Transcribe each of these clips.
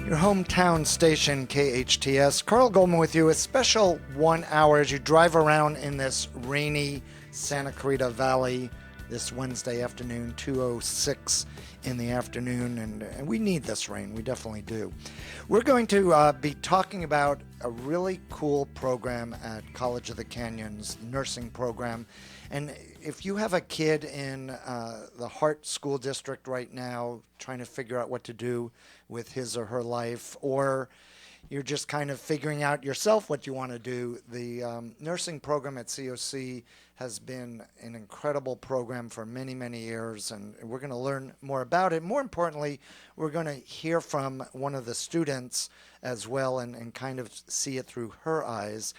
Your hometown station, KHTS. Carl Goldman with you. A special 1 hour as you drive around in this rainy Santa Clarita Valley this Wednesday afternoon, 2:06 in the afternoon, and we need this rain. We definitely do. We're going to be talking about a really cool program at College of the Canyons, nursing program. And if you have a kid in the Hart School District right now trying to figure out what to do with his or her life, or you're just kind of figuring out yourself what you want to do, the nursing program at COC has been an incredible program for many, many years, and we're going to learn more about it. More importantly, we're going to hear from one of the students as well and kind of see it through her eyes.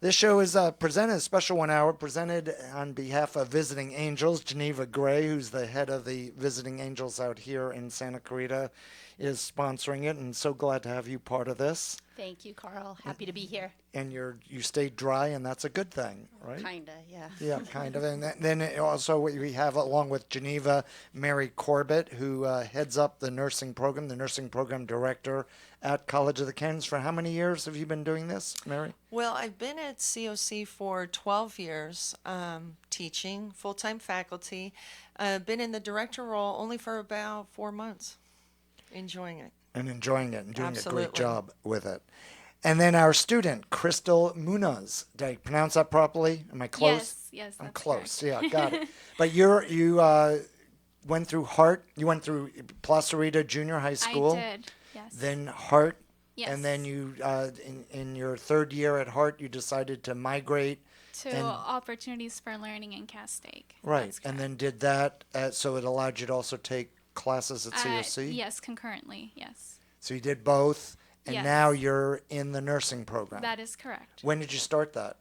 This show is presented, a special 1 hour, presented on behalf of Visiting Angels. Geneva Gray, who's the head of the Visiting Angels out here in Santa Clarita, is sponsoring it, and so glad to have you part of this. Thank you, Carl. Happy to be here. And you stayed dry, and that's a good thing, right? Kinda, yeah. Yeah, kind of. And then also we have, along with Geneva, Mary Corbett, who heads up the nursing program director at College of the Canyons. For how many years have you been doing this, Mary? Well, I've been at COC for 12 years, teaching, full-time faculty. Been in the director role only for about 4 months. Enjoying it. And enjoying it and doing Absolutely. a great job with it. And then our student, Crystal Munoz. Did I pronounce that properly? Am I close? Yes, I'm that's close. correct. Yeah, got it. But you went through Hart. You went through Placerita Junior High School. I did, yes. Then Hart. Yes. And then you, in your third year at Hart, you decided to migrate to Opportunities for Learning in Castaic. Right, That's and correct. then did that, so it allowed you to also take classes at COC? Yes, concurrently, yes. So you did both, and Yes. now you're in the nursing program. That is correct. When did you start that?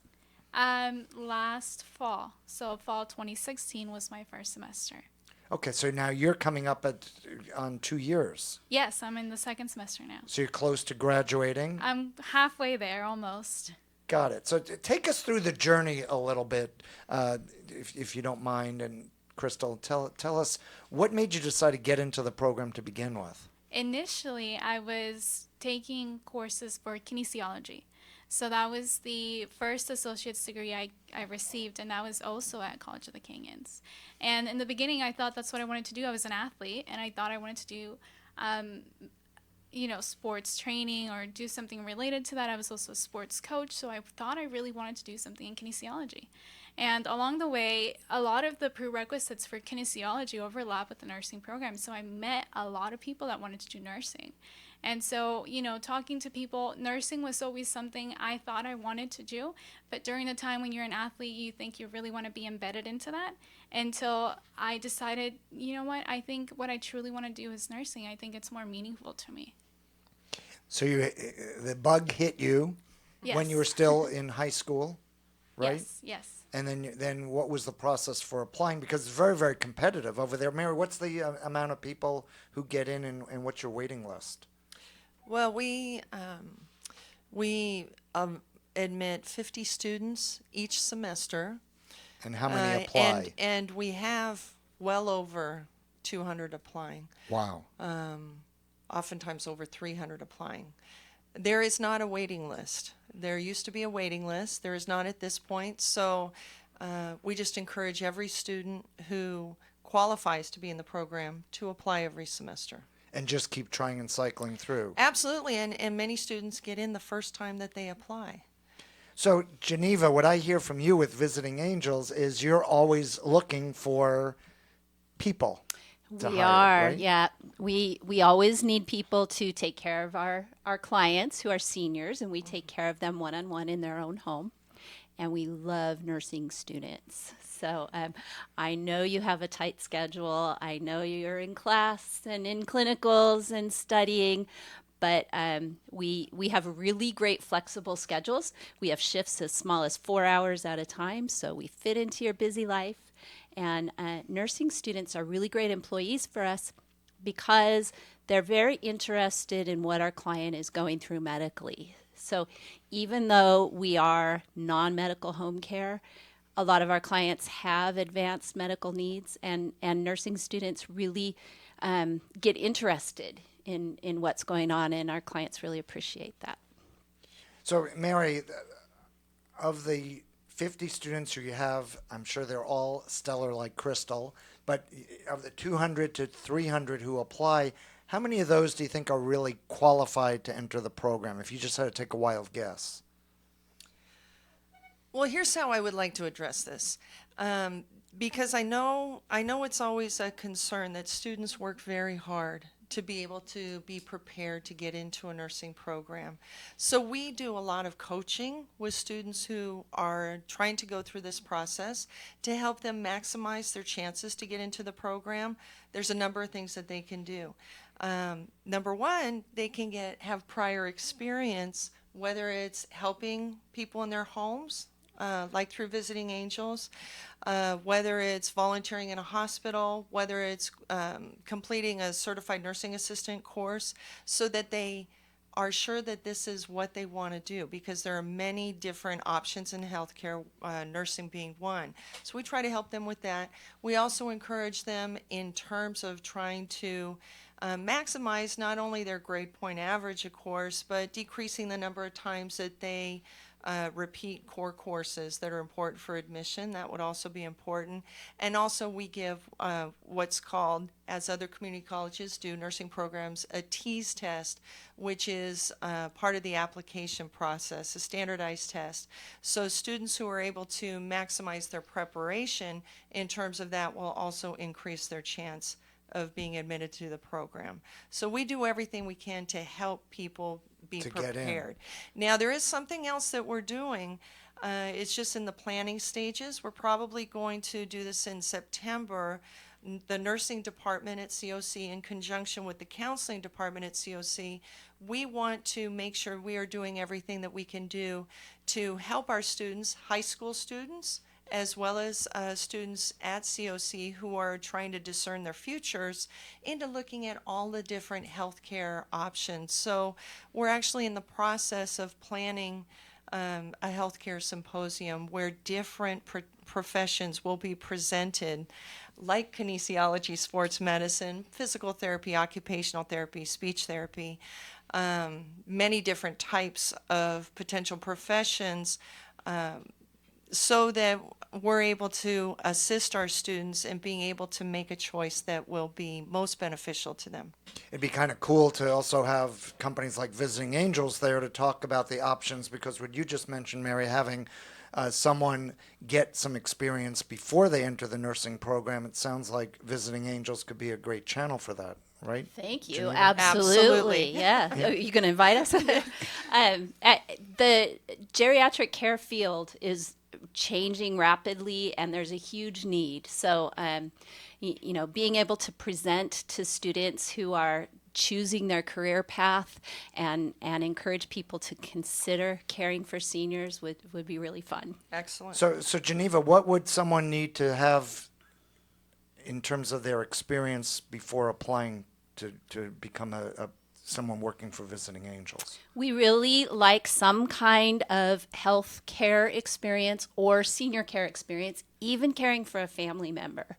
Last fall. So fall 2016 was my first semester. Okay, so now you're coming up on 2 years. Yes, I'm in the second semester now. So you're close to graduating. I'm halfway there, almost. Got it. So take us through the journey a little bit, if you don't mind. And Crystal, tell us what made you decide to get into the program to begin with. Initially, I was taking courses for kinesiology. So that was the first associate's degree I received, and that was also at College of the Canyons. And in the beginning, I thought that's what I wanted to do. I was an athlete, and I thought I wanted to do, sports training or do something related to that. I was also a sports coach, so I thought I really wanted to do something in kinesiology. And along the way, a lot of the prerequisites for kinesiology overlap with the nursing program. So I met a lot of people that wanted to do nursing. And so, talking to people, nursing was always something I thought I wanted to do. But during the time when you're an athlete, you think you really want to be embedded into that. Until I decided, you know what, I think what I truly want to do is nursing. I think it's more meaningful to me. So the bug hit you Yes. when you were still in high school, right? Yes. And then what was the process for applying? Because it's very, very competitive over there. Mary, what's the amount of people who get in, and what's your waiting list? Well, we admit 50 students each semester. And how many apply? And we have well over 200 applying. Wow. Oftentimes over 300 applying. There is not a waiting list. There used to be a waiting list. There is not at this point. So we just encourage every student who qualifies to be in the program to apply every semester. And just keep trying and cycling through. Absolutely, and many students get in the first time that they apply. So, Geneva, what I hear from you with Visiting Angels is you're always looking for people to We hire, are, right? yeah. We always need people to take care of our clients who are seniors, and we take care of them one-on-one in their own home. And we love nursing students. So I know you have a tight schedule. I know you're in class and in clinicals and studying, but we have really great flexible schedules. We have shifts as small as 4 hours at a time, so we fit into your busy life. And nursing students are really great employees for us because they're very interested in what our client is going through medically. So even though we are non-medical home care, a lot of our clients have advanced medical needs, and nursing students really get interested in what's going on, and our clients really appreciate that. So, Mary, of the 50 students who you have, I'm sure they're all stellar like Crystal, but of the 200 to 300 who apply, how many of those do you think are really qualified to enter the program, if you just had to take a wild guess? Well, here's how I would like to address this. Because I know it's always a concern that students work very hard to be able to be prepared to get into a nursing program. So we do a lot of coaching with students who are trying to go through this process to help them maximize their chances to get into the program. There's a number of things that they can do. Number one, they can have prior experience, whether it's helping people in their homes, like through Visiting Angels, whether it's volunteering in a hospital, whether it's completing a certified nursing assistant course, so that they are sure that this is what they want to do, because there are many different options in healthcare, nursing being one. So we try to help them with that. We also encourage them in terms of trying to maximize not only their grade point average, of course, but decreasing the number of times that they repeat core courses that are important for admission. That would also be important. And also we give what's called, as other community colleges do, nursing programs, a TEAS test, which is part of the application process, a standardized test. So students who are able to maximize their preparation in terms of that will also increase their chance of being admitted to the program. So we do everything we can to help people be prepared. Now, there is something else that we're doing. It's just in the planning stages. We're probably going to do this in September. The nursing department at COC, in conjunction with the counseling department at COC, we want to make sure we are doing everything that we can do to help our students, high school students, as well as students at COC who are trying to discern their futures, into looking at all the different healthcare options. So we're actually in the process of planning a healthcare symposium where different professions will be presented, like kinesiology, sports medicine, physical therapy, occupational therapy, speech therapy, many different types of potential professions, so that we're able to assist our students in being able to make a choice that will be most beneficial to them. It'd be kind of cool to also have companies like Visiting Angels there to talk about the options, because what you just mentioned, Mary, having someone get some experience before they enter the nursing program, it sounds like Visiting Angels could be a great channel for that, right? Thank you. Geneva? Absolutely. Yeah. Are you going to invite us? The geriatric care field is changing rapidly, and there's a huge need. So, being able to present to students who are choosing their career path and encourage people to consider caring for seniors would be really fun. Excellent. So Geneva, what would someone need to have in terms of their experience before applying to become someone working for Visiting Angels? We really like some kind of health care experience or senior care experience, even caring for a family member.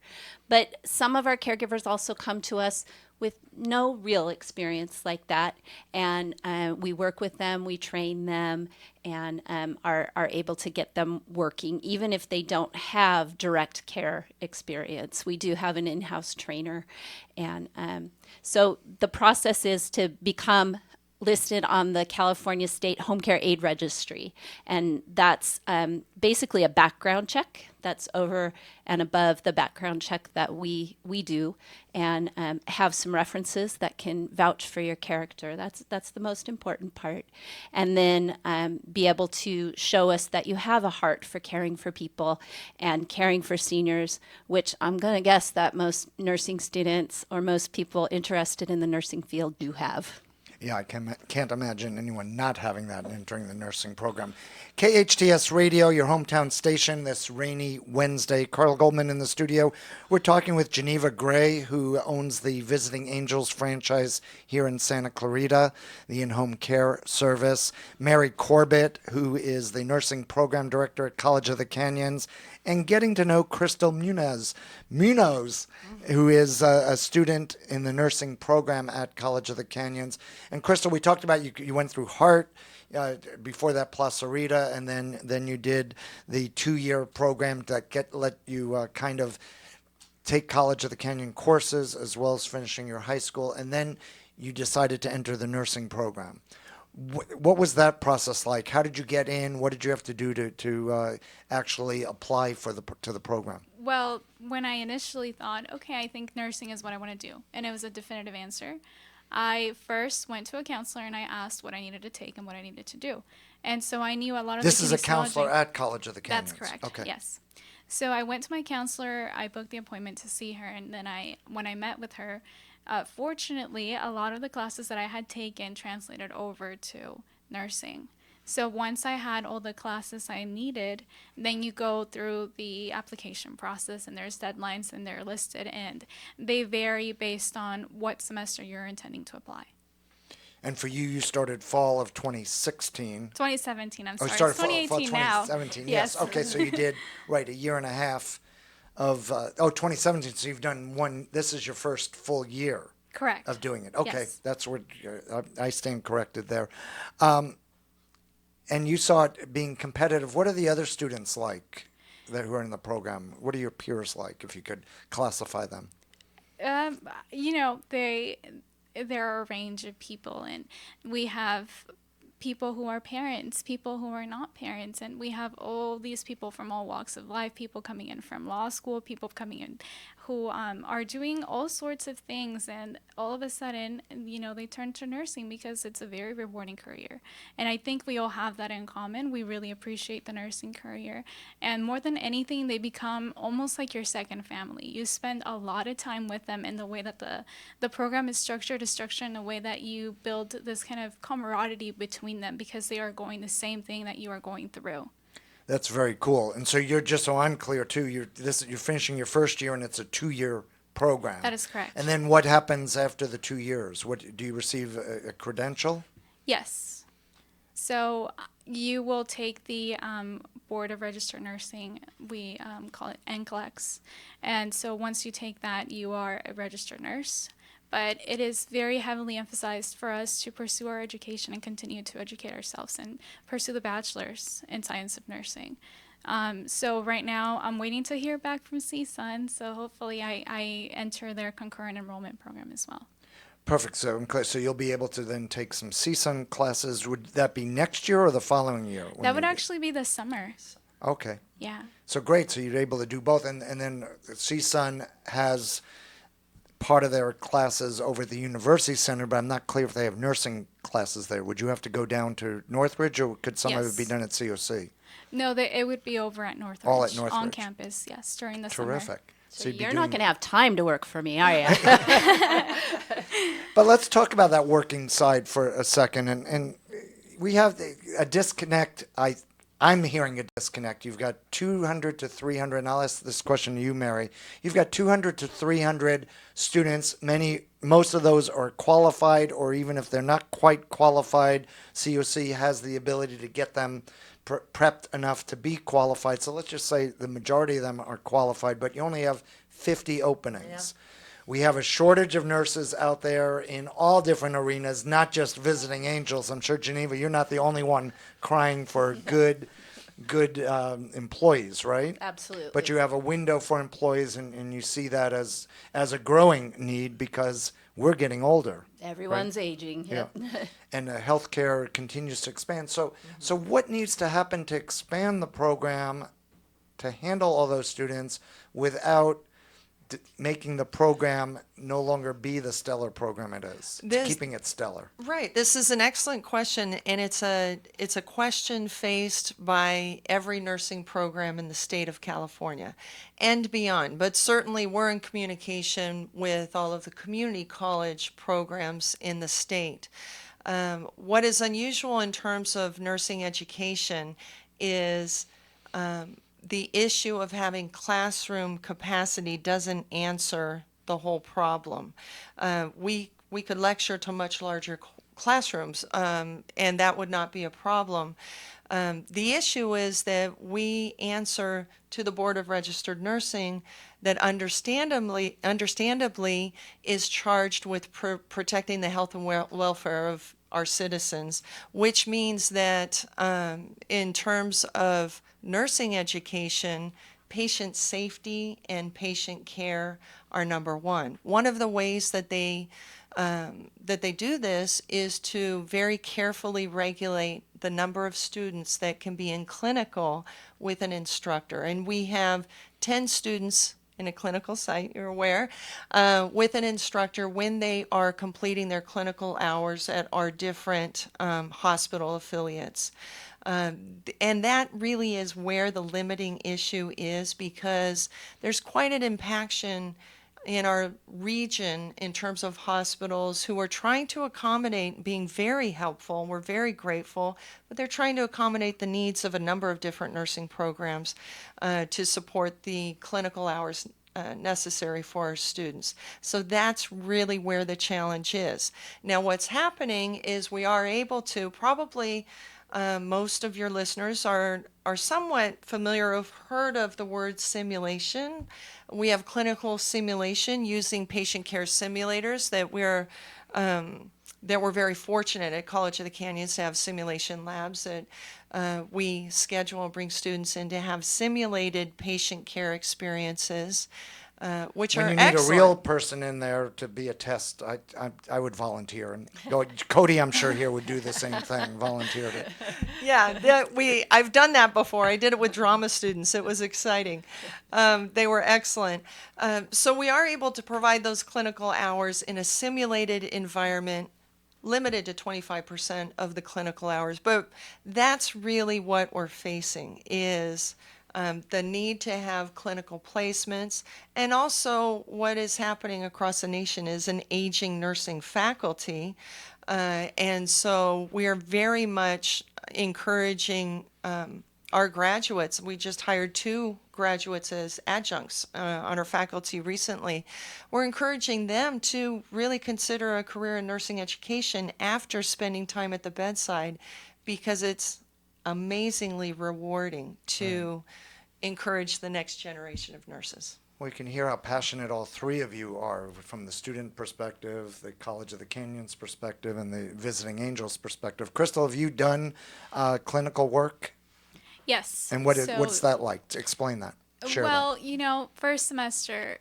But some of our caregivers also come to us with no real experience like that, and we work with them, we train them, and are able to get them working, even if they don't have direct care experience. We do have an in-house trainer, and so the process is to become listed on the California State Home Care Aid Registry, and that's basically a background check that's over and above the background check that we do, and have some references that can vouch for your character. That's the most important part, and then be able to show us that you have a heart for caring for people and caring for seniors, which I'm going to guess that most nursing students or most people interested in the nursing field do have. Yeah, I can't imagine anyone not having that and entering the nursing program. KHTS Radio, your hometown station, this rainy Wednesday. Carl Goldman in the studio. We're talking with Geneva Gray, who owns the Visiting Angels franchise here in Santa Clarita, the in-home care service. Mary Corbett, who is the nursing program director at College of the Canyons, and getting to know Crystal Munoz, who is a student in the nursing program at College of the Canyons. And Crystal, we talked about you went through Hart, before that Clarita, and then you did the 2-year program that let you kind of take College of the Canyon courses as well as finishing your high school, and then you decided to enter the nursing program. What was that process like? How did you get in? What did you have to do to actually apply to the program? Well, when I initially thought, okay, I think nursing is what I want to do, and it was a definitive answer, I first went to a counselor and I asked what I needed to take and what I needed to do. And so I knew a lot of This the is a kinesiology. counselor at College of the Canyons. That's correct. Okay. Yes. So I went to my counselor, I booked the appointment to see her, and then when I met with her, fortunately, a lot of the classes that I had taken translated over to nursing. So once I had all the classes I needed, then you go through the application process, and there's deadlines, and they're listed, and they vary based on what semester you're intending to apply. And for you started fall of 2016. 2017, I'm sorry. Oh, you started It's 2018 fall now. 2017. Yes. Okay, so you did, right, a year and a half of, 2017. So you've done this is your first full year. Correct. Of doing it. Okay, Yes. that's what I stand corrected there. And you saw it being competitive. What are the other students like who are in the program? What are your peers like, if you could classify them? There are a range of people, and we have people who are parents, people who are not parents, and we have all these people from all walks of life, people coming in from law school, people coming in who are doing all sorts of things, and all of a sudden, they turn to nursing because it's a very rewarding career. And I think we all have that in common. We really appreciate the nursing career, and more than anything, they become almost like your second family. You spend a lot of time with them, in the way that the program is structured in a way that you build this kind of camaraderie between them, because they are going the same thing that you are going through. That's very cool. And so you're, just so I'm clear too, you're finishing your first year, and it's a 2-year program. That is correct. And then what happens after the 2 years? What do you receive a credential? Yes. So you will take the Board of Registered Nursing. We call it NCLEX. And so once you take that, you are a registered nurse. But it is very heavily emphasized for us to pursue our education and continue to educate ourselves and pursue the bachelor's in science of nursing. So right now, I'm waiting to hear back from CSUN. So hopefully I enter their concurrent enrollment program as well. Perfect. So I'm clear. So you'll be able to then take some CSUN classes. Would that be next year or the following year? That would actually be this summer. Okay. Yeah. So great. So you're able to do both. And then CSUN has part of their classes over at the University Center, but I'm not clear if they have nursing classes there. Would you have to go down to Northridge, or could some of it be Yes. done at COC? No, it would be over at Northridge. All at Northridge. On campus, yes, during the summer. Terrific. So you'd be you're not doing- going to have time to work for me, are you? But let's talk about that working side for a second. And we have a disconnect. I'm hearing a disconnect. You've got 200 to 300, and I'll ask this question to you, Mary. You've got 200 to 300 students. Most of those are qualified, or even if they're not quite qualified, COC has the ability to get them prepped enough to be qualified. So let's just say the majority of them are qualified, but you only have 50 openings. Yeah. We have a shortage of nurses out there in all different arenas, not just visiting angels. I'm sure, Geneva, you're not the only one crying for good employees, right? Absolutely. But you have a window for employees, and you see that as a growing need, because we're getting older. Everyone's aging. Yep. Yeah. And healthcare continues to expand. So what needs to happen to expand the program to handle all those students without making the program no longer be the stellar program it is, keeping it stellar? Right. This is an excellent question, and it's a question faced by every nursing program in the state of California and beyond. But certainly we're in communication with all of the community college programs in the state. What is unusual in terms of nursing education is the issue of having classroom capacity doesn't answer the whole problem. We could lecture to much larger classrooms, and that would not be a problem. The issue is that we answer to the Board of Registered Nursing that understandably is charged with protecting the health and welfare of our citizens, which means that in terms of nursing education, patient safety and patient care are number one. One of the ways that they do this is to very carefully regulate the number of students that can be in clinical with an instructor. And we have 10 students in a clinical site, you're aware, with an instructor when they are completing their clinical hours at our different hospital affiliates. And that really is where the limiting issue is, because there's quite an impaction in our region in terms of hospitals who are trying to accommodate, being very helpful. We're very grateful, but they're trying to accommodate the needs of a number of different nursing programs to support the clinical hours necessary for our students. So that's really where the challenge is. Now, what's happening is we are able to probably most of your listeners are somewhat familiar or have heard of the word simulation. We have clinical simulation using patient care simulators that we're very fortunate at College of the Canyons to have simulation labs that we schedule and bring students in to have simulated patient care experiences, which When are you need excellent. a real person in there to be a test, I would volunteer. And Cody, I'm sure here would do the same thing, volunteer to. Yeah, I've done that before. I did it with drama students. It was exciting. They were excellent. So we are able to provide those clinical hours in a simulated environment, limited to 25% of the clinical hours. But that's really what we're facing is the need to have clinical placements, and also what is happening across the nation is an aging nursing faculty. And so we are very much encouraging our graduates. We just hired 2 graduates as adjuncts on our faculty recently. We're encouraging them to really consider a career in nursing education after spending time at the bedside, because it's amazingly rewarding to encourage the next generation of nurses. We can hear how passionate all three of you are from the student perspective, the College of the Canyons perspective, and the Visiting Angels perspective. Crystal, have you done clinical work? Yes. And So, what's that like? Explain that. Share that. well, first semester,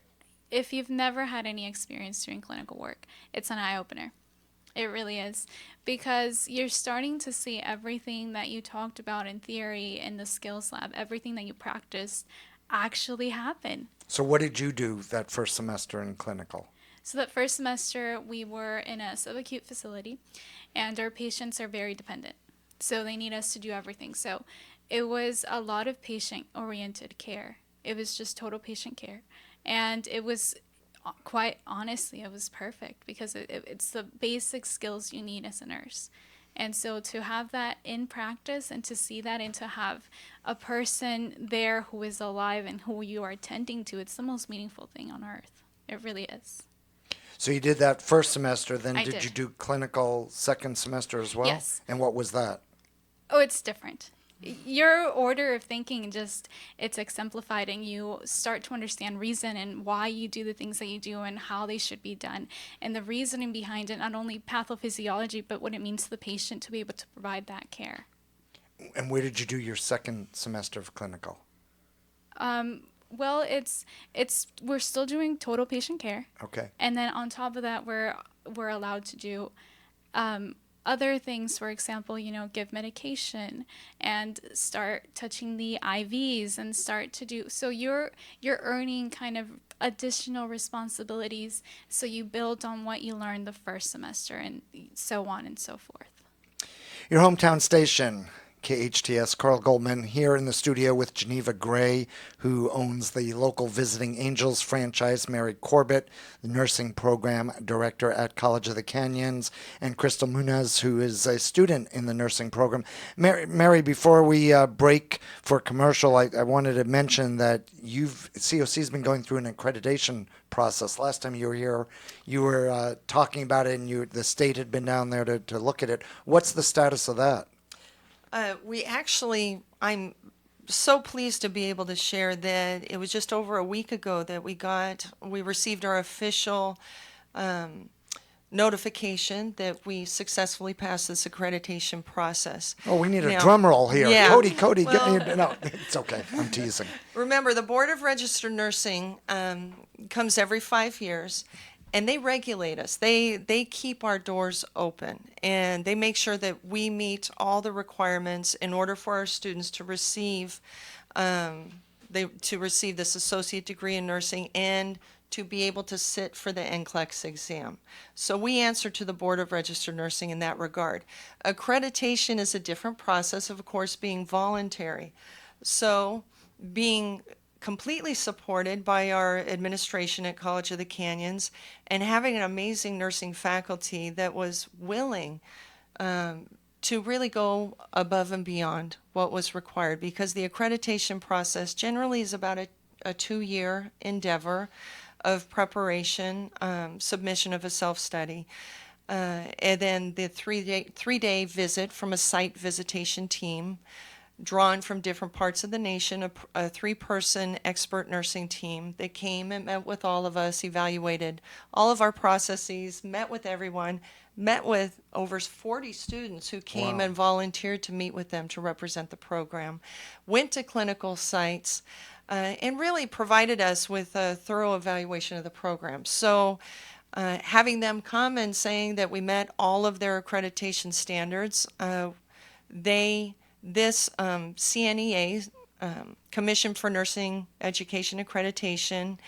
if you've never had any experience doing clinical work, it's an eye-opener. It really is, because you're starting to see everything that you talked about in theory in the skills lab, everything that you practiced actually happen. So what did you do that first semester in clinical? So that first semester, we were in a subacute facility, and our patients are very dependent. So they need us to do everything. So it was a lot of patient-oriented care. It was just total patient care. And it was, quite honestly, it was perfect, because it's the basic skills you need as a nurse. And so to have that in practice and to see that and to have a person there who is alive and who you are tending to, it's the most meaningful thing on earth. It really is. So you did that first semester, then I did did. you do clinical second semester as well? Yes. And what was that? Oh, it's different. Your order of thinking it's exemplified, and you start to understand reason and why you do the things that you do and how they should be done, and the reasoning behind it, not only pathophysiology, but what it means to the patient to be able to provide that care. And where did you do your second semester of clinical? Well, we're still doing total patient care, Okay. and then on top of that, we're allowed to do other things. For example, give medication and start touching the IVs and start to do. So you're earning kind of additional responsibilities. So you build on what you learned the first semester, and so on and so forth. Your hometown station, KHTS, Carl Goldman, here in the studio with Geneva Gray, who owns the local Visiting Angels franchise, Mary Corbett, the nursing program director at College of the Canyons, and Crystal Munez, who is a student in the nursing program. Mary, before we break for commercial, I wanted to mention that COC's been going through an accreditation process. Last time you were here, you were talking about it, and the state had been down there to look at it. What's the status of that? I'm so pleased to be able to share that it was just over a week ago that we received our official notification that we successfully passed this accreditation process. Oh, we need a Now- drum roll here. Yeah. Cody, Well- get me. No, it's okay. I'm teasing. Remember, the Board of Registered Nursing comes every 5 years, and they regulate us. They keep our doors open, and they make sure that we meet all the requirements in order for our students to receive this associate degree in nursing and to be able to sit for the NCLEX exam. So we answer to the Board of Registered Nursing in that regard. Accreditation is a different process, of course, being voluntary. So being completely supported by our administration at College of the Canyons and having an amazing nursing faculty that was willing to really go above and beyond what was required, because the accreditation process generally is about a 2-year endeavor of preparation, submission of a self-study, and then the three-day visit from a site visitation team drawn from different parts of the nation, a 3-person expert nursing team that came and met with all of us, evaluated all of our processes, met with everyone, met with over 40 students who came and volunteered to meet with them to represent the program, went to clinical sites, and really provided us with a thorough evaluation of the program. So having them come and saying that we met all of their accreditation standards, this CNEA, Commission for Nursing Education Accreditation,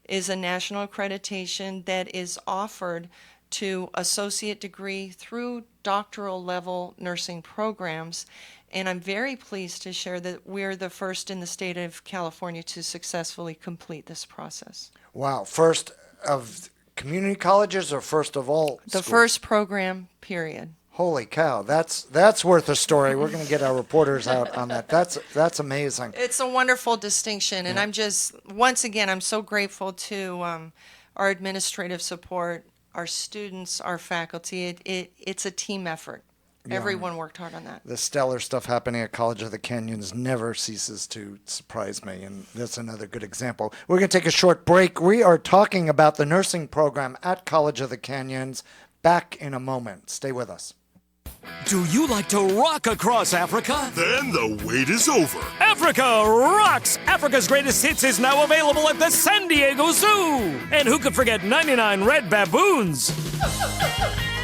is a national accreditation that is offered to associate degree through doctoral level nursing programs. And I'm very pleased to share that we're the first in the state of California to successfully complete this process. Wow. First of community colleges or first of all The schools? first program, period. Holy cow. That's worth a story. We're going to get our reporters out on that. That's amazing. It's a wonderful distinction, and I'm just, once again, I'm so grateful to our administrative support, our students, our faculty. It's a team effort. Everyone worked hard on that. The stellar stuff happening at College of the Canyons never ceases to surprise me, and that's another good example. We're going to take a short break. We are talking about the nursing program at College of the Canyons. Back in a moment. Stay with us. Do you like to rock across Africa? Then the wait is over. Africa Rocks! Africa's Greatest Hits is now available at the San Diego Zoo! And who could forget 99 red baboons?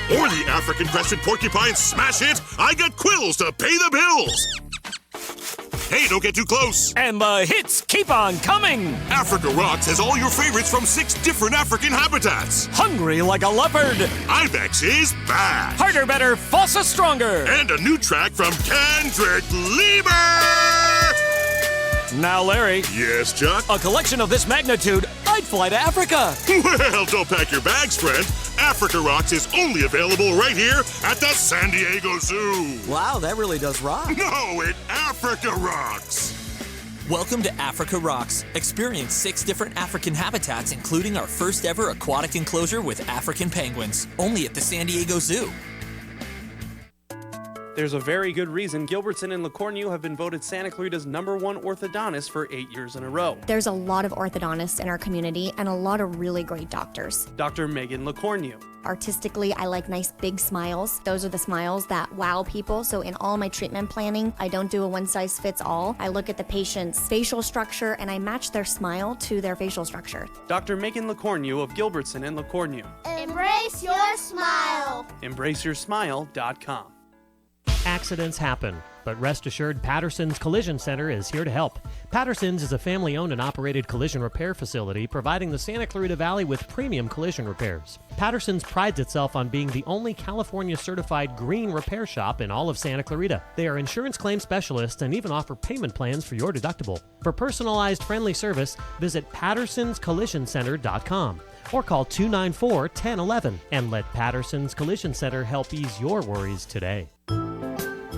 Or the African crested porcupine smash hit, I Got Quills to Pay the Bills. Hey, don't get too close. And the hits keep on coming! Africa Rocks has all your favorites from 6 different African habitats. Hungry like a leopard! Ibex is back. Harder, better, fossa stronger! And a new track from Kendrick Lemur. Now, Larry, Yes, Chuck? a collection of this magnitude, I'd fly to Africa! Well, don't pack your bags, friend. Africa Rocks is only available right here at the San Diego Zoo. Wow, that really does rock. No, it Africa Rocks. Welcome to Africa Rocks. Experience 6 different African habitats, including our first ever aquatic enclosure with African penguins. Only at the San Diego Zoo. There's a very good reason Gilbertson and LeCornu have been voted Santa Clarita's #1 orthodontist for 8 years in a row. There's a lot of orthodontists in our community and a lot of really great doctors. Dr. Megan LeCornu. Artistically, I like nice big smiles. Those are the smiles that wow people. So in all my treatment planning, I don't do a one-size-fits-all. I look at the patient's facial structure and I match their smile to their facial structure. Dr. Megan LeCornu of Gilbertson and LeCornu. Embrace your smile. EmbraceYourSmile.com. Accidents happen, but rest assured Patterson's Collision Center is here to help. Patterson's is a family-owned and operated collision repair facility providing the Santa Clarita Valley with premium collision repairs. Patterson's prides itself on being the only California-certified green repair shop in all of Santa Clarita. They are insurance claim specialists and even offer payment plans for your deductible. For personalized, friendly service, visit PattersonsCollisionCenter.com or call 294-1011 and let Patterson's Collision Center help ease your worries today.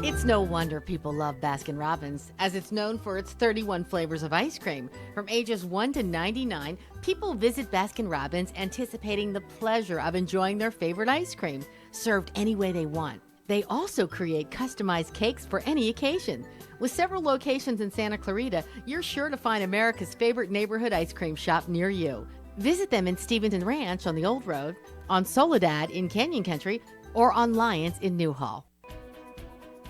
It's no wonder people love Baskin-Robbins, as it's known for its 31 flavors of ice cream. From ages 1 to 99, people visit Baskin-Robbins anticipating the pleasure of enjoying their favorite ice cream, served any way they want. They also create customized cakes for any occasion. With several locations in Santa Clarita, you're sure to find America's favorite neighborhood ice cream shop near you. Visit them in Steventon Ranch on the Old Road, on Soledad in Canyon Country, or on Lyons in Newhall.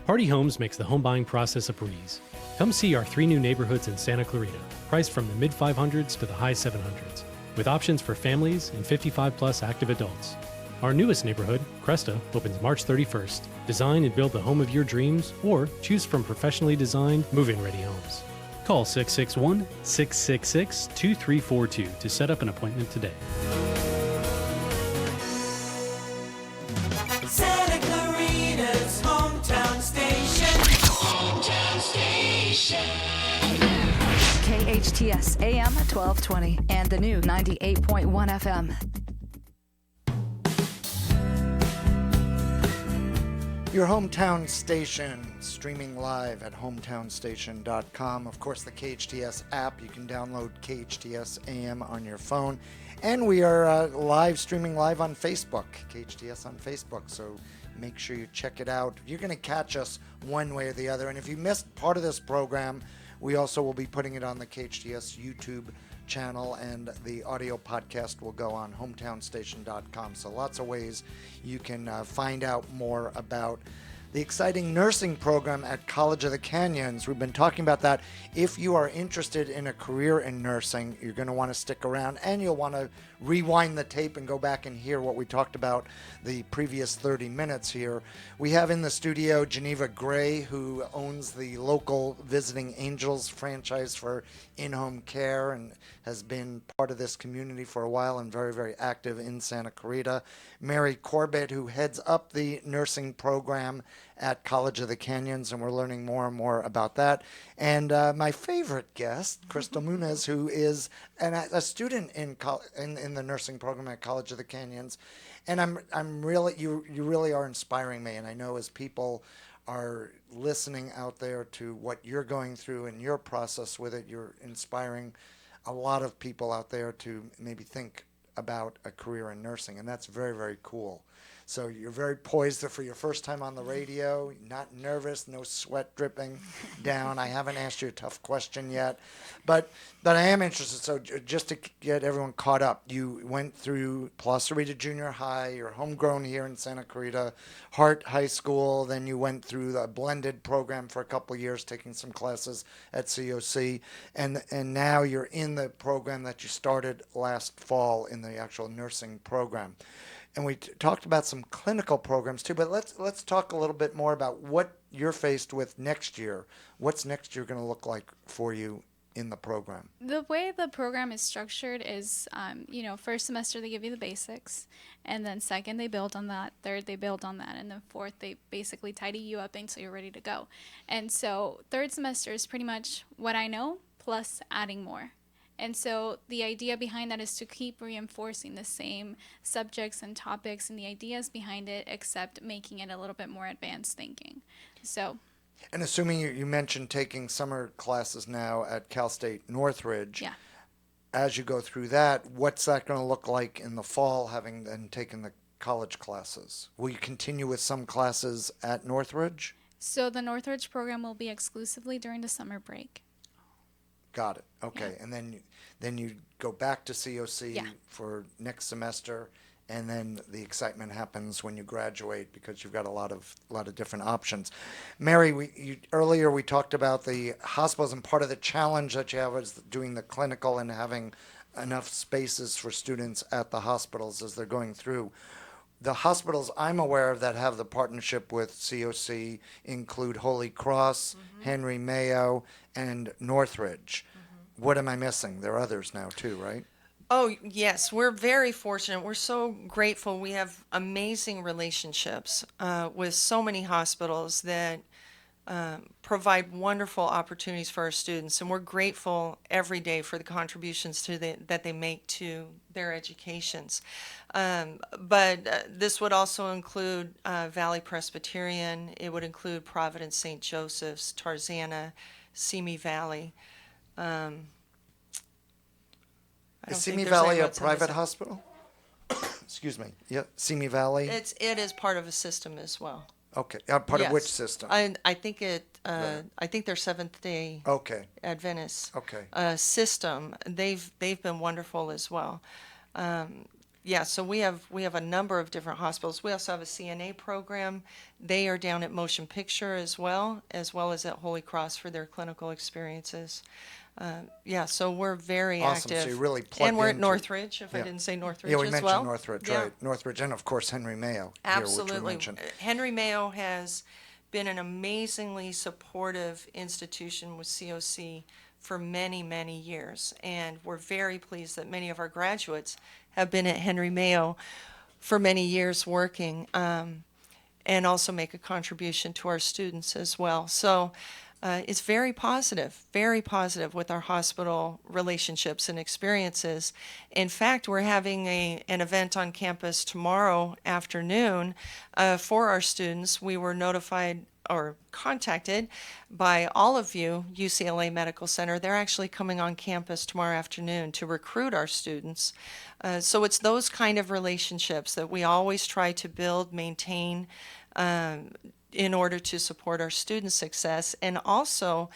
Hardy Homes makes the home buying process a breeze. Come see our 3 new neighborhoods in Santa Clarita, priced from the mid 500s to the high 700s, with options for families and 55 plus active adults. Our newest neighborhood, Cresta, opens March 31st. Design and build the home of your dreams, or choose from professionally designed, move-in ready homes. Call 661-666-2342 to set up an appointment today. Santa Clarita's hometown station. Hometown station. KHTS AM 1220 and the new 98.1 FM. Your hometown station, streaming live at hometownstation.com. Of course, the KHTS app. You can download KHTS AM on your phone. And we are streaming live on Facebook, KHTS on Facebook. So make sure you check it out. You're going to catch us one way or the other. And if you missed part of this program, we also will be putting it on the KHTS YouTube channel, and the audio podcast will go on hometownstation.com. So lots of ways you can find out more about the exciting nursing program at College of the Canyons. We've been talking about that. If you are interested in a career in nursing, you're going to want to stick around, and you'll want to rewind the tape and go back and hear what we talked about the previous 30 minutes here. We have in the studio Geneva Gray, who owns the local Visiting Angels franchise for in-home care and has been part of this community for a while and very, very active in Santa Clarita. Mary Corbett, who heads up the nursing program at College of the Canyons, and we're learning more and more about that. And my favorite guest, Crystal Muniz, who is a student in the nursing program at College of the Canyons. And I'm really, you really are inspiring me. And I know as people are listening out there to what you're going through and your process with it, you're inspiring a lot of people out there to maybe think about a career in nursing, and that's very, very cool. So you're very poised for your first time on the radio, not nervous, no sweat dripping down. I haven't asked you a tough question yet, but I am interested. So just to get everyone caught up, you went through Plaza Rita Junior High, you're homegrown here in Santa Clarita, Hart High School, then you went through the blended program for a couple of years, taking some classes at COC, and now you're in the program that you started last fall in the actual nursing program. And we talked about some clinical programs too, but let's talk a little bit more about what you're faced with next year. What's next year going to look like for you in the program? The way the program is structured is, first semester they give you the basics, and then second they build on that, third they build on that, and then fourth they basically tidy you up until you're ready to go. And so third semester is pretty much what I know plus adding more. And so the idea behind that is to keep reinforcing the same subjects and topics and the ideas behind it, except making it a little bit more advanced thinking. So. And assuming you mentioned taking summer classes now at Cal State Northridge. Yeah. As you go through that, what's that going to look like in the fall, having then taken the college classes? Will you continue with some classes at Northridge? So the Northridge program will be exclusively during the summer break. Got it. Okay. Yeah. And then you go back to COC for next semester, and then the excitement happens when you graduate because you've got a lot of different options. Mary, earlier we talked about the hospitals, and part of the challenge that you have is doing the clinical and having enough spaces for students at the hospitals as they're going through. The hospitals I'm aware of that have the partnership with COC include Holy Cross, Henry Mayo, and Northridge. What am I missing? There are others now too, right? Oh, yes. We're very fortunate. We're so grateful. We have amazing relationships with so many hospitals that provide wonderful opportunities for our students, and we're grateful every day for the contributions that they make to their educations. But this would also include Valley Presbyterian. It would include Providence St. Joseph's, Tarzana, Simi Valley. Is Simi Valley a private hospital? Excuse me. Yeah, Simi Valley. It is part of a system as well. Okay. Part of which system? I think I think they're Seventh Day Okay. Adventist Okay. system. They've been wonderful as well. Yeah, so we have a number of different hospitals. We also have a CNA program. They are down at Motion Picture as well as at Holy Cross for their clinical experiences. Yeah, so we're very Awesome. active. So you really plugged and we're at into- Northridge, if I Yeah. didn't say Northridge Yeah, we as mentioned well. Northridge, Yeah. right? Northridge, and of course Henry Mayo. Absolutely. Here, which we mentioned. Henry Mayo has been an amazingly supportive institution with COC for many, many years. And we're very pleased that many of our graduates have been at Henry Mayo for many years working, and also make a contribution to our students as well. So it's very positive with our hospital relationships and experiences. In fact, we're having an event on campus tomorrow afternoon for our students. We were notified or contacted by all of you, UCLA Medical Center. They're actually coming on campus tomorrow afternoon to recruit our students. So it's those kind of relationships that we always try to build, maintain, in order to support our student success, and also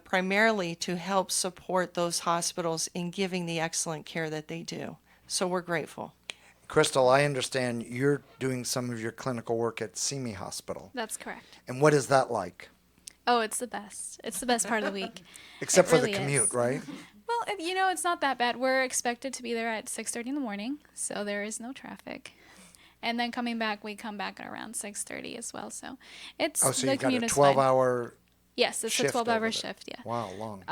primarily to help support those hospitals in giving the excellent care that they do. So we're grateful. Crystal, I understand you're doing some of your clinical work at Simi Hospital. That's correct. And what is that like? Oh, it's the best. It's the best part of the week. Except It for really the commute, is. right? Well, it's not that bad. We're expected to be there at 6:30 in the morning, so there is no traffic. And then coming back, we come back at around 6:30 as well. So it's Oh, so the you got a commute is fine. 12-hour Yes, it's a shift 12-hour over shift, yeah. Wow, long.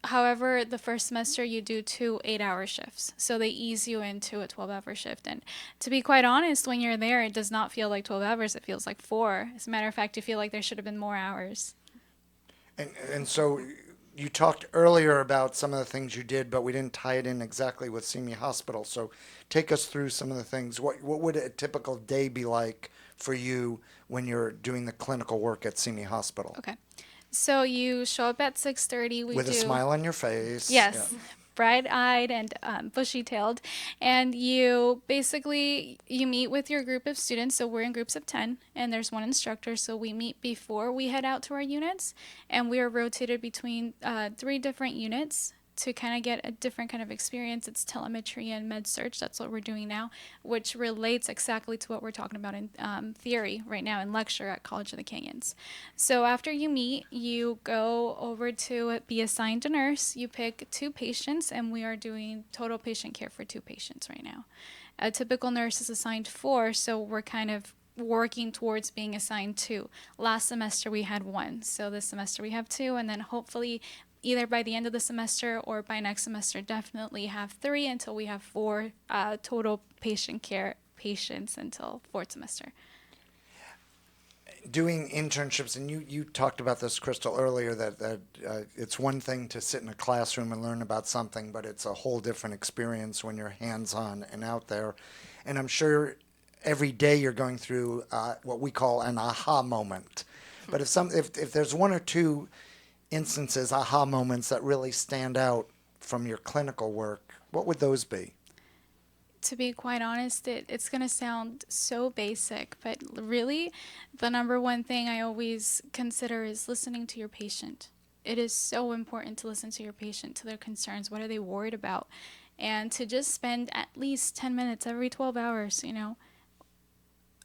However, the first semester you do 2 8-hour shifts. So they ease you into a 12-hour shift. And to be quite honest, when you're there, it does not feel like 12 hours. It feels like 4. As a matter of fact, you feel like there should have been more hours. And so you talked earlier about some of the things you did, but we didn't tie it in exactly with Simi Hospital. So take us through some of the things. What would a typical day be like for you when you're doing the clinical work at Simi Hospital? Okay. So you show up at 6:30. With a smile on your face. Yes. Yeah. Bright-eyed and bushy-tailed, and you meet with your group of students. So we're in groups of 10, and there's one instructor. So we meet before we head out to our units, and we are rotated between 3 different units to kind of get a different kind of experience. It's telemetry and med search. That's what we're doing now, which relates exactly to what we're talking about in theory right now in lecture at College of the Canyons. So after you meet, you go over to be assigned a nurse. You pick 2 patients, and we are doing total patient care for 2 patients right now. A typical nurse is assigned 4, so we're kind of working towards being assigned 2. Last semester we had 1, so this semester we have 2, and then hopefully either by the end of the semester or by next semester, definitely have 3 until we have 4 total patient care patients until 4th semester. Doing internships, and you talked about this, Crystal, earlier, that it's one thing to sit in a classroom and learn about something, but it's a whole different experience when you're hands-on and out there. And I'm sure every day you're going through what we call an aha moment. But if there's 1 or 2 instances, aha moments that really stand out from your clinical work, what would those be? To be quite honest, it's going to sound so basic, but really the number one thing I always consider is listening to your patient. It is so important to listen to your patient, to their concerns. What are they worried about? And to just spend at least 10 minutes every 12 hours,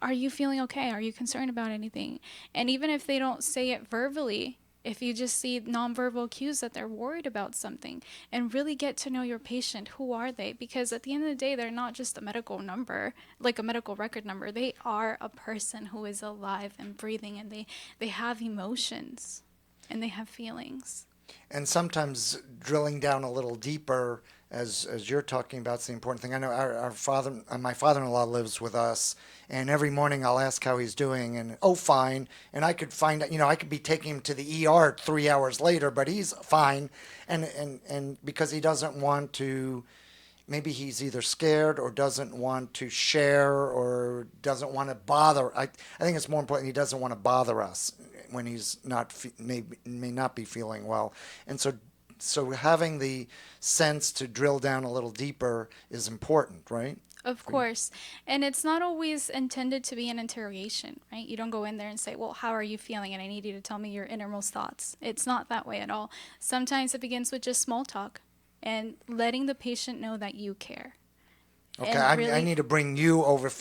Are you feeling okay? Are you concerned about anything? And even if they don't say it verbally, if you just see nonverbal cues that they're worried about something, and really get to know your patient, who are they? Because at the end of the day, they're not just a medical number, like a medical record number. They are a person who is alive and breathing, and they have emotions and they have feelings. And sometimes drilling down a little deeper, as you're talking about, is the important thing. I know my father-in-law lives with us, and every morning I'll ask how he's doing, and fine. And I could find out, I could be taking him to the ER 3 hours later, but he's fine. And because he doesn't want to, maybe he's either scared or doesn't want to share or doesn't want to bother. I think it's more important he doesn't want to bother us when he's may not be feeling well. And so having the sense to drill down a little deeper is important, right? Of course. And it's not always intended to be an interrogation, right? You don't go in there and say, well, how are you feeling? And I need you to tell me your innermost thoughts. It's not that way at all. Sometimes it begins with just small talk and letting the patient know that you care. Okay, I need to bring you over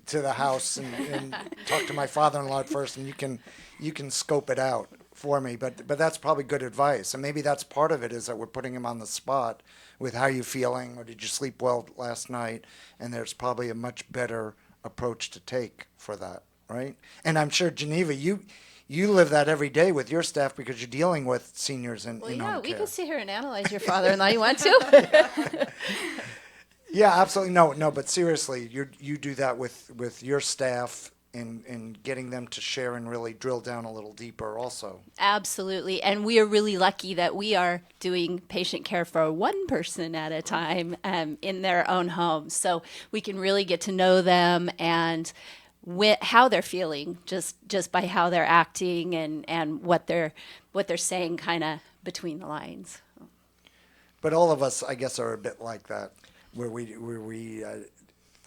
to the house and talk to my father-in-law first, and you can scope it out for me. But that's probably good advice, and maybe that's part of it, is that we're putting him on the spot with how you feeling, or did you sleep well last night? And there's probably a much better approach to take for that, right? And I'm sure, Geneva, you live that every day with your staff because you're dealing with seniors in home care. We can sit here and analyze your father-in-law. You want to? Yeah, absolutely. No, but seriously, you do that with your staff in getting them to share and really drill down a little deeper also. Absolutely. And we are really lucky that we are doing patient care for one person at a time in their own home. So we can really get to know them and how they're feeling just by how they're acting and what they're saying kind of between the lines. But all of us, I guess, are a bit like that, where we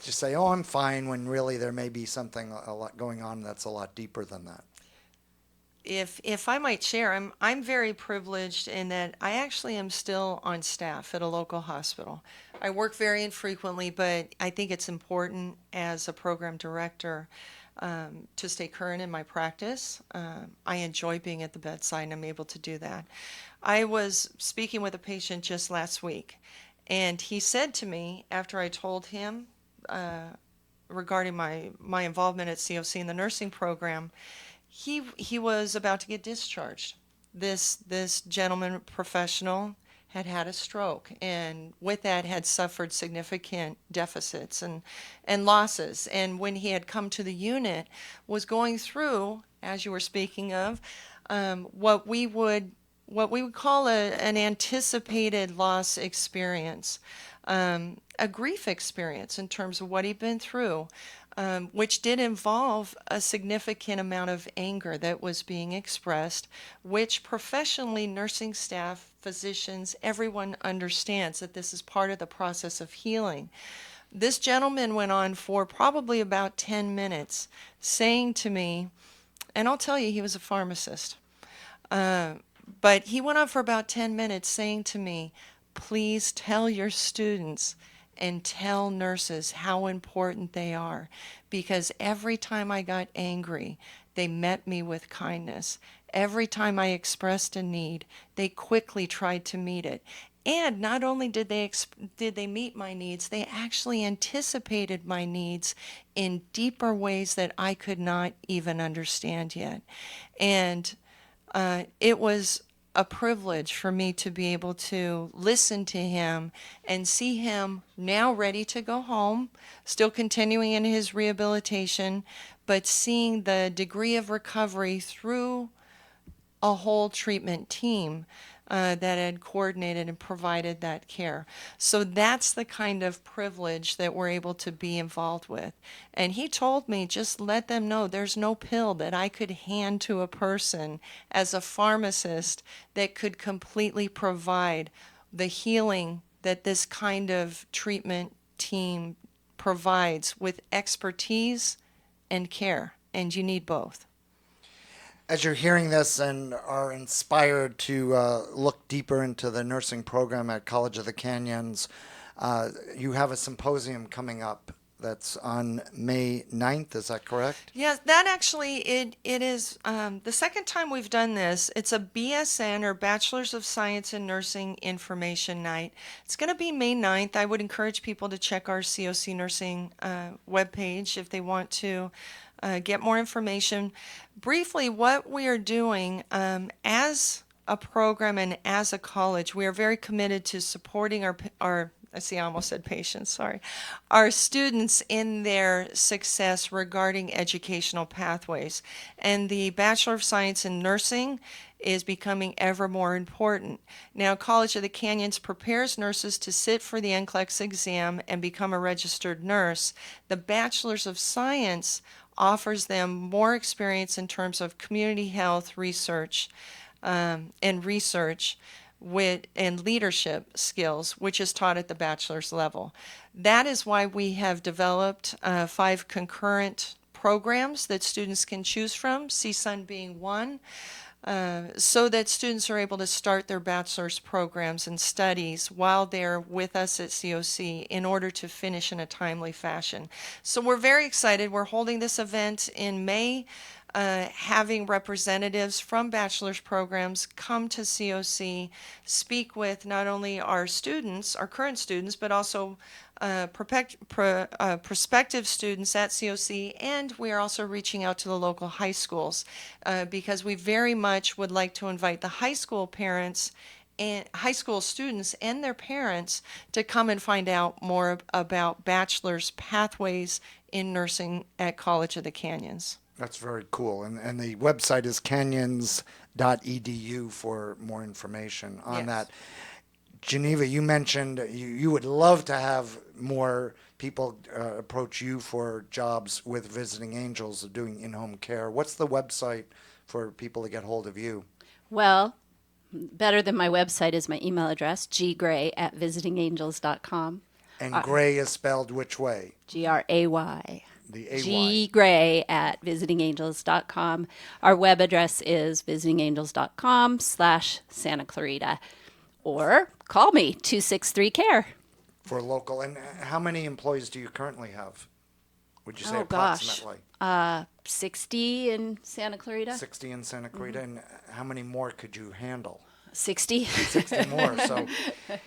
just say, "Oh, I'm fine," when really there may be something a lot going on that's a lot deeper than that. If I might share, I'm very privileged in that I actually am still on staff at a local hospital. I work very infrequently, but I think it's important as a program director to stay current in my practice. I enjoy being at the bedside, and I'm able to do that. I was speaking with a patient just last week, and he said to me, after I told him regarding my involvement at COC in the nursing program, he was about to get discharged. This gentleman professional had a stroke, and with that had suffered significant deficits and losses. And when he had come to the unit, was going through, as you were speaking of, what we would call an anticipated loss experience, a grief experience in terms of what he'd been through, which did involve a significant amount of anger that was being expressed, which professionally nursing staff, physicians, everyone understands that this is part of the process of healing. This gentleman went on for probably about 10 minutes saying to me, and I'll tell you, he was a pharmacist, but he went on for about 10 minutes saying to me, "Please tell your students and tell nurses how important they are, because every time I got angry, they met me with kindness. Every time I expressed a need, they quickly tried to meet it. And not only did they meet my needs, they actually anticipated my needs in deeper ways that I could not even understand yet." And it was a privilege for me to be able to listen to him and see him now ready to go home, still continuing in his rehabilitation, but seeing the degree of recovery through a whole treatment team that had coordinated and provided that care. So that's the kind of privilege that we're able to be involved with. And he told me, just let them know there's no pill that I could hand to a person as a pharmacist that could completely provide the healing that this kind of treatment team provides with expertise and care. And you need both. As you're hearing this and are inspired to look deeper into the nursing program at College of the Canyons, you have a symposium coming up that's on May 9th, is that correct? Yes, that actually, it is the second time we've done this. It's a BSN, or Bachelor's of Science in Nursing Information Night. It's going to be May 9th. I would encourage people to check our COC Nursing webpage if they want to get more information. Briefly, what we are doing as a program and as a college, we are very committed to supporting our I almost said patients, sorry, our students in their success regarding educational pathways. And the Bachelor of Science in Nursing is becoming ever more important. Now, College of the Canyons prepares nurses to sit for the NCLEX exam and become a registered nurse. The Bachelor's of Science offers them more experience in terms of community health research and research, and leadership skills, which is taught at the bachelor's level. That is why we have developed 5 concurrent programs that students can choose from, CSUN being one, so that students are able to start their bachelor's programs and studies while they're with us at COC in order to finish in a timely fashion. So we're very excited. We're holding this event in May, having representatives from bachelor's programs come to COC, speak with not only our students, our current students, but also prospective students at COC, and we are also reaching out to the local high schools because we very much would like to invite the high school parents and high school students and their parents to come and find out more about bachelor's pathways in nursing at College of the Canyons. That's very cool. And the website is canyons.edu for more information on that. Geneva, you mentioned you would love to have more people approach you for jobs with Visiting Angels doing in-home care. What's the website for people to get hold of you? Well, better than my website is my email address, gray@visitingangels.com. And Gray is spelled which way? Gray. The A-Y. Gray@visitingangels.com. Our web address is visitingangels.com/Santa Clarita. Or call me, 263-CARE. For local. And how many employees do you currently have? Would you say gosh. approximately? 60 in Santa Clarita. 60 in Santa Clarita. And how many more could you handle? 60. 60 more. So,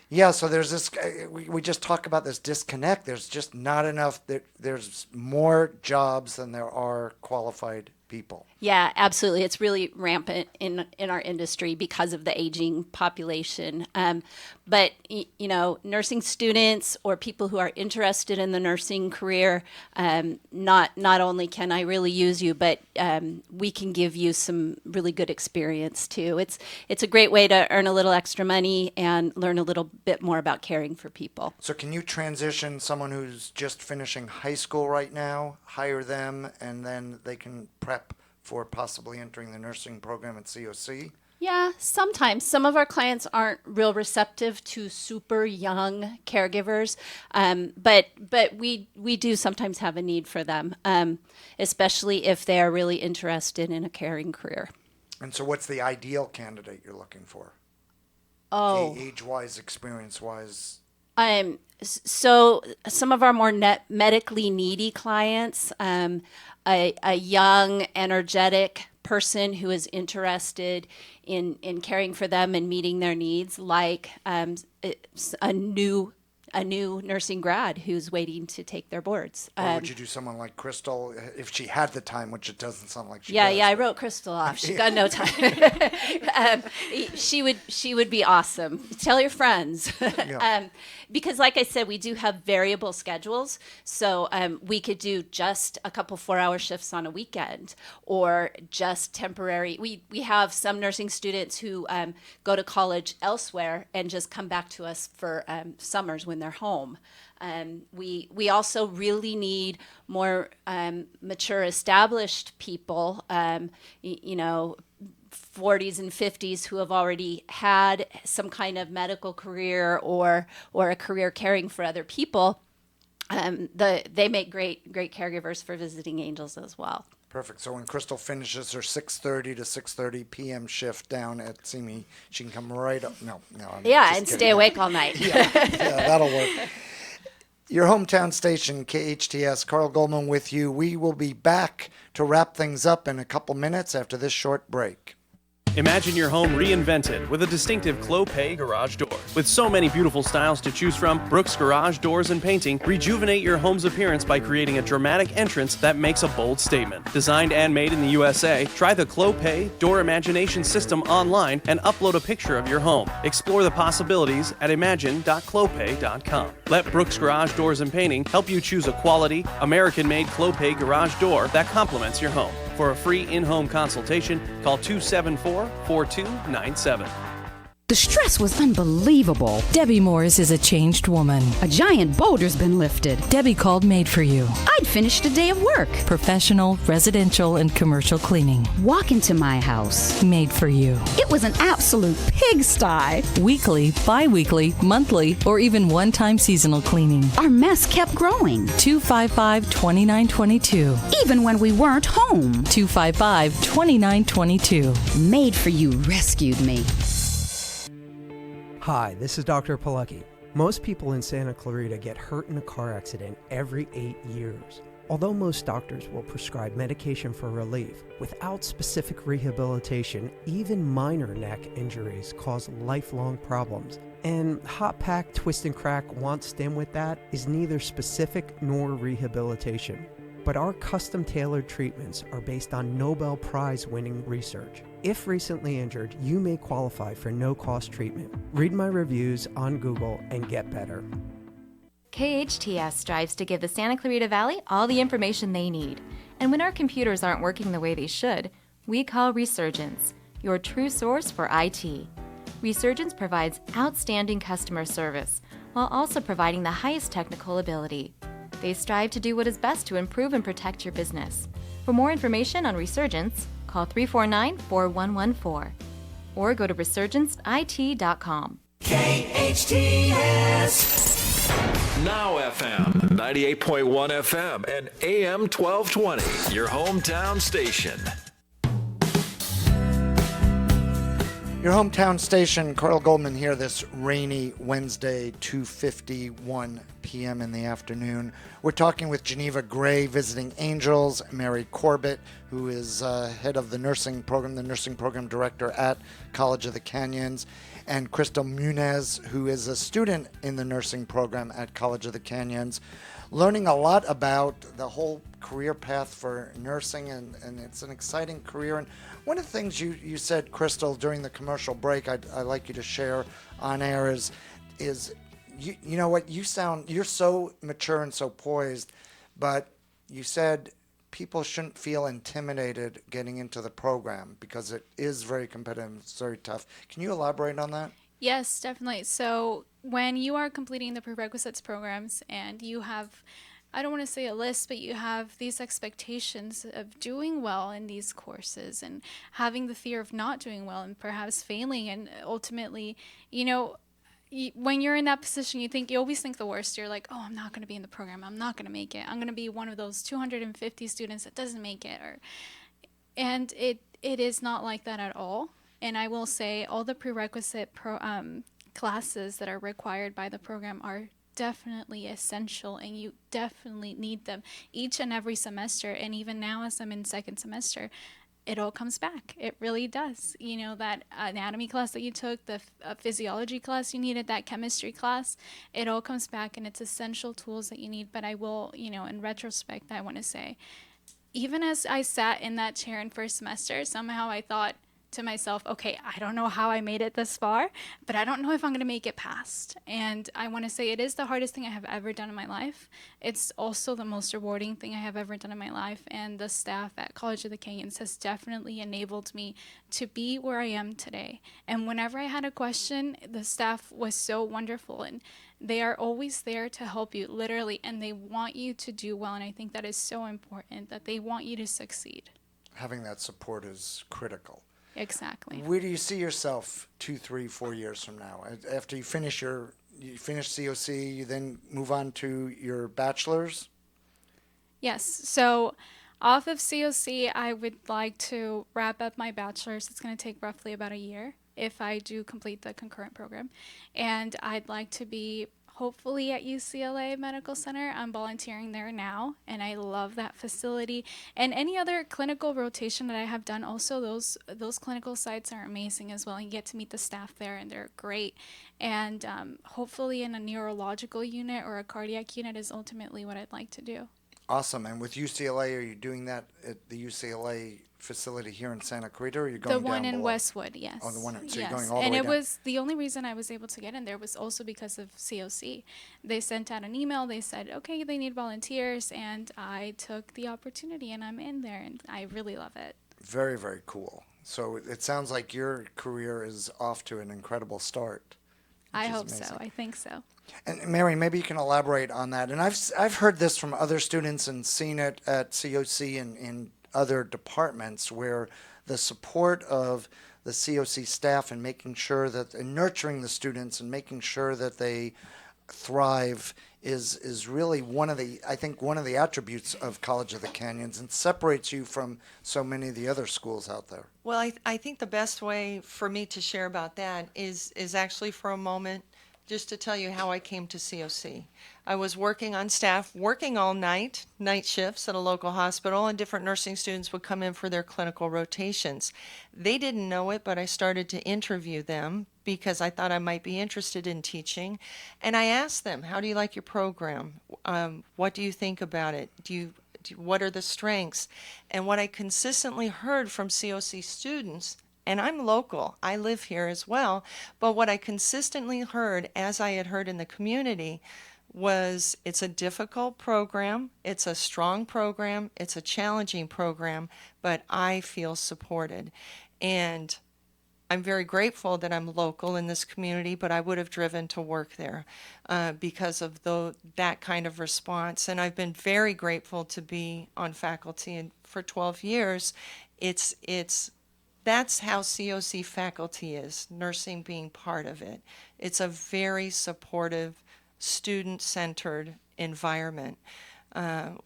yeah, so there's this, we just talk about this disconnect. There's just not enough, there's more jobs than there are qualified people. Yeah, absolutely. It's really rampant in our industry because of the aging population. But, you know, nursing students or people who are interested in the nursing career, not only can I really use you, but we can give you some really good experience too. It's a great way to earn a little extra money and learn a little bit more about caring for people. So can you transition someone who's just finishing high school right now, hire them, and then they can prep for possibly entering the nursing program at COC? Yeah, sometimes. Some of our clients aren't real receptive to super young caregivers, but we do sometimes have a need for them, especially if they are really interested in a caring career. And so what's the ideal candidate you're looking for? Oh. Age-wise, experience-wise? So some of our more medically needy clients, a young, energetic person who is interested in caring for them and meeting their needs, like a new nursing grad who's waiting to take their boards. Or would you do someone like Crystal if she had the time, which it doesn't sound like she does? Yeah, I wrote Crystal off. She got no time. She would be awesome. Tell your friends. Yeah. Because like I said, we do have variable schedules. So we could do just a couple 4-hour shifts on a weekend or just temporary. We have some nursing students who go to college elsewhere and just come back to us for summers when they're home. We also really need more mature, established people, 40s and 50s who have already had some kind of medical career or a career caring for other people. They make great caregivers for Visiting Angels as well. Perfect. So when Crystal finishes her 6:30 to 6:30 p.m. shift down at CME, she can come right up. No. And stay awake all night. Yeah, that'll work. Your hometown station, KHTS, Carl Goldman with you. We will be back to wrap things up in a couple minutes after this short break. Imagine your home reinvented with a distinctive Clopay garage door. With so many beautiful styles to choose from, Brooks Garage Doors and Painting rejuvenate your home's appearance by creating a dramatic entrance that makes a bold statement. Designed and made in the USA, try the Clopay Door Imagination System online and upload a picture of your home. Explore the possibilities at imagine.clopay.com. Let Brooks Garage Doors and Painting help you choose a quality, American-made Clopay garage door that complements your home. For a free in-home consultation, call 274-4297. The stress was unbelievable. Debbie Morris is a changed woman. A giant boulder's been lifted. Debbie called Made for You. I'd finished a day of work. Professional, residential, and commercial cleaning. Walk into my house. Made for you. It was an absolute pigsty. Weekly, bi-weekly, monthly, or even one-time seasonal cleaning. Our mess kept growing. 255-2922. Even when we weren't home. 255-2922. Made for you rescued me. Hi, this is Dr. Pilecki. Most people in Santa Clarita get hurt in a car accident every 8 years. Although most doctors will prescribe medication for relief, without specific rehabilitation, even minor neck injuries cause lifelong problems. And hot pack, twist and crack, want stim with that is neither specific nor rehabilitation. But our custom-tailored treatments are based on Nobel Prize-winning research. If recently injured, you may qualify for no-cost treatment. Read my reviews on Google and get better. KHTS strives to give the Santa Clarita Valley all the information they need. And when our computers aren't working the way they should, we call Resurgence, your true source for IT. Resurgence provides outstanding customer service while also providing the highest technical ability. They strive to do what is best to improve and protect your business. For more information on Resurgence, call 349-4114 or go to resurgenceit.com. KHTS. Now FM, 98.1 FM and AM 1220, your hometown station. Your hometown station, Carl Goldman here this rainy Wednesday, 2:51 p.m. in the afternoon. We're talking with Geneva Gray, visiting Angels, Mary Corbett, who is head of the nursing program director at College of the Canyons, and Crystal Munez, who is a student in the nursing program at College of the Canyons, learning a lot about the whole career path for nursing, and it's an exciting career. And one of the things you said, Crystal, during the commercial break, I'd like you to share on air is you know what, you're so mature and so poised, but you said people shouldn't feel intimidated getting into the program because it is very competitive, it's very tough. Can you elaborate on that? Yes, definitely. So when you are completing the prerequisites programs and you have, I don't want to say a list, but you have these expectations of doing well in these courses and having the fear of not doing well and perhaps failing, and ultimately, when you're in that position, you always think the worst. You're like, oh, I'm not going to be in the program. I'm not going to make it. I'm going to be one of those 250 students that doesn't make it. And it is not like that at all. And I will say all the prerequisite classes that are required by the program are definitely essential, and you definitely need them each and every semester. And even now, as I'm in second semester, it all comes back. It really does. That anatomy class that you took, the physiology class you needed, that chemistry class, it all comes back, and it's essential tools that you need. But I will, in retrospect, I want to say, even as I sat in that chair in first semester, somehow I thought to myself, okay, I don't know how I made it this far, but I don't know if I'm going to make it past. And I want to say it is the hardest thing I have ever done in my life. It's also the most rewarding thing I have ever done in my life. And the staff at College of the Canyons has definitely enabled me to be where I am today. And whenever I had a question, the staff was so wonderful, and they are always there to help you, literally, and they want you to do well. And I think that is so important, that they want you to succeed. Having that support is critical. Exactly. Where do you see yourself 2, 3, 4 years from now? After you finish COC, you then move on to your bachelor's? Yes. So off of COC, I would like to wrap up my bachelor's. It's going to take roughly about a year if I do complete the concurrent program. And I'd like to be hopefully at UCLA Medical Center. I'm volunteering there now, and I love that facility. And any other clinical rotation that I have done, also those clinical sites are amazing as well. And you get to meet the staff there, and they're great. And hopefully in a neurological unit or a cardiac unit is ultimately what I'd like to do. Awesome. And with UCLA, are you doing that at the UCLA facility here in Santa Clarita, or are you going down The one in below? Westwood, yes. Oh, the one. So yes. you're going all the and way it down. was the only reason I was able to get in there was also because of COC. They sent out an email. They said, okay, they need volunteers, and I took the opportunity, and I'm in there, and I really love it. Very, very cool. So it sounds like your career is off to an incredible start. I hope so. I think so. And Mary, maybe you can elaborate on that. And I've heard this from other students and seen it at COC and in other departments where the support of the COC staff and making sure that and nurturing the students and making sure that they thrive is really one of the attributes of College of the Canyons and separates you from so many of the other schools out there. Well, I think the best way for me to share about that is actually for a moment just to tell you how I came to COC. I was working on staff, working all night shifts at a local hospital, and different nursing students would come in for their clinical rotations. They didn't know it, but I started to interview them because I thought I might be interested in teaching. And I asked them, how do you like your program? What do you think about it? What are the strengths? And what I consistently heard from COC students, and I'm local, I live here as well, but what I consistently heard, as I had heard in the community, was it's a difficult program, it's a strong program, it's a challenging program, but I feel supported. And I'm very grateful that I'm local in this community, but I would have driven to work there because of that kind of response. And I've been very grateful to be on faculty, and for 12 years, that's how COC faculty is, nursing being part of it. It's a very supportive, student-centered environment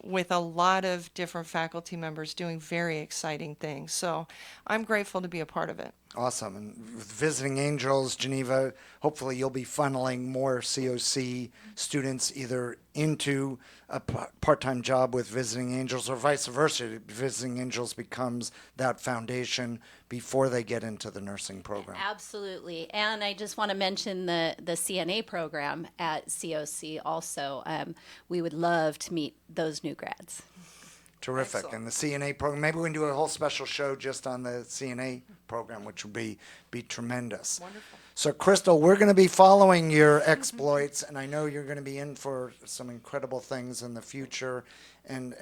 with a lot of different faculty members doing very exciting things. So I'm grateful to be a part of it. Awesome. And with Visiting Angels, Geneva, hopefully you'll be funneling more COC students either into a part-time job with Visiting Angels or vice versa. Visiting Angels becomes that foundation before they get into the nursing program. Absolutely. And I just want to mention the CNA program at COC also. We would love to meet those new grads. Terrific. Excellent. And the CNA program, maybe we can do a whole special show just on the CNA program, which would be tremendous. Wonderful. So, Crystal, we're going to be following your exploits, and I know you're going to be in for some incredible things in the future. And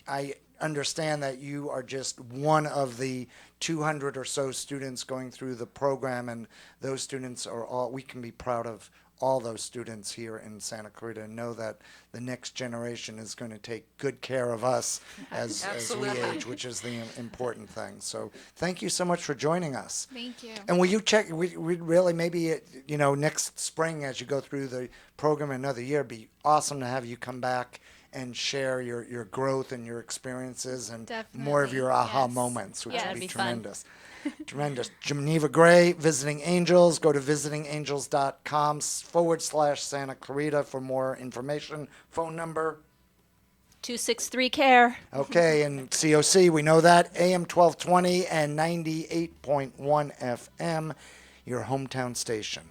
I understand that you are just one of the 200 or so students going through the program, and those students are all, we can be proud of all those students here in Santa Clarita and know that the next generation is going to take good care of us as we age, which is the important thing. So thank you so much for joining us. Thank you. And will you check, we really maybe, next spring as you go through the program another year, it'd be awesome to have you come back and share your growth and your experiences and more of your aha moments, which would be tremendous. Tremendous. Geneva Gray, Visiting Angels. Go to visitingangels.com/Santa Clarita for more information. Phone number 263-CARE. Okay, and COC, we know that. AM 1220 and 98.1 FM, your hometown station.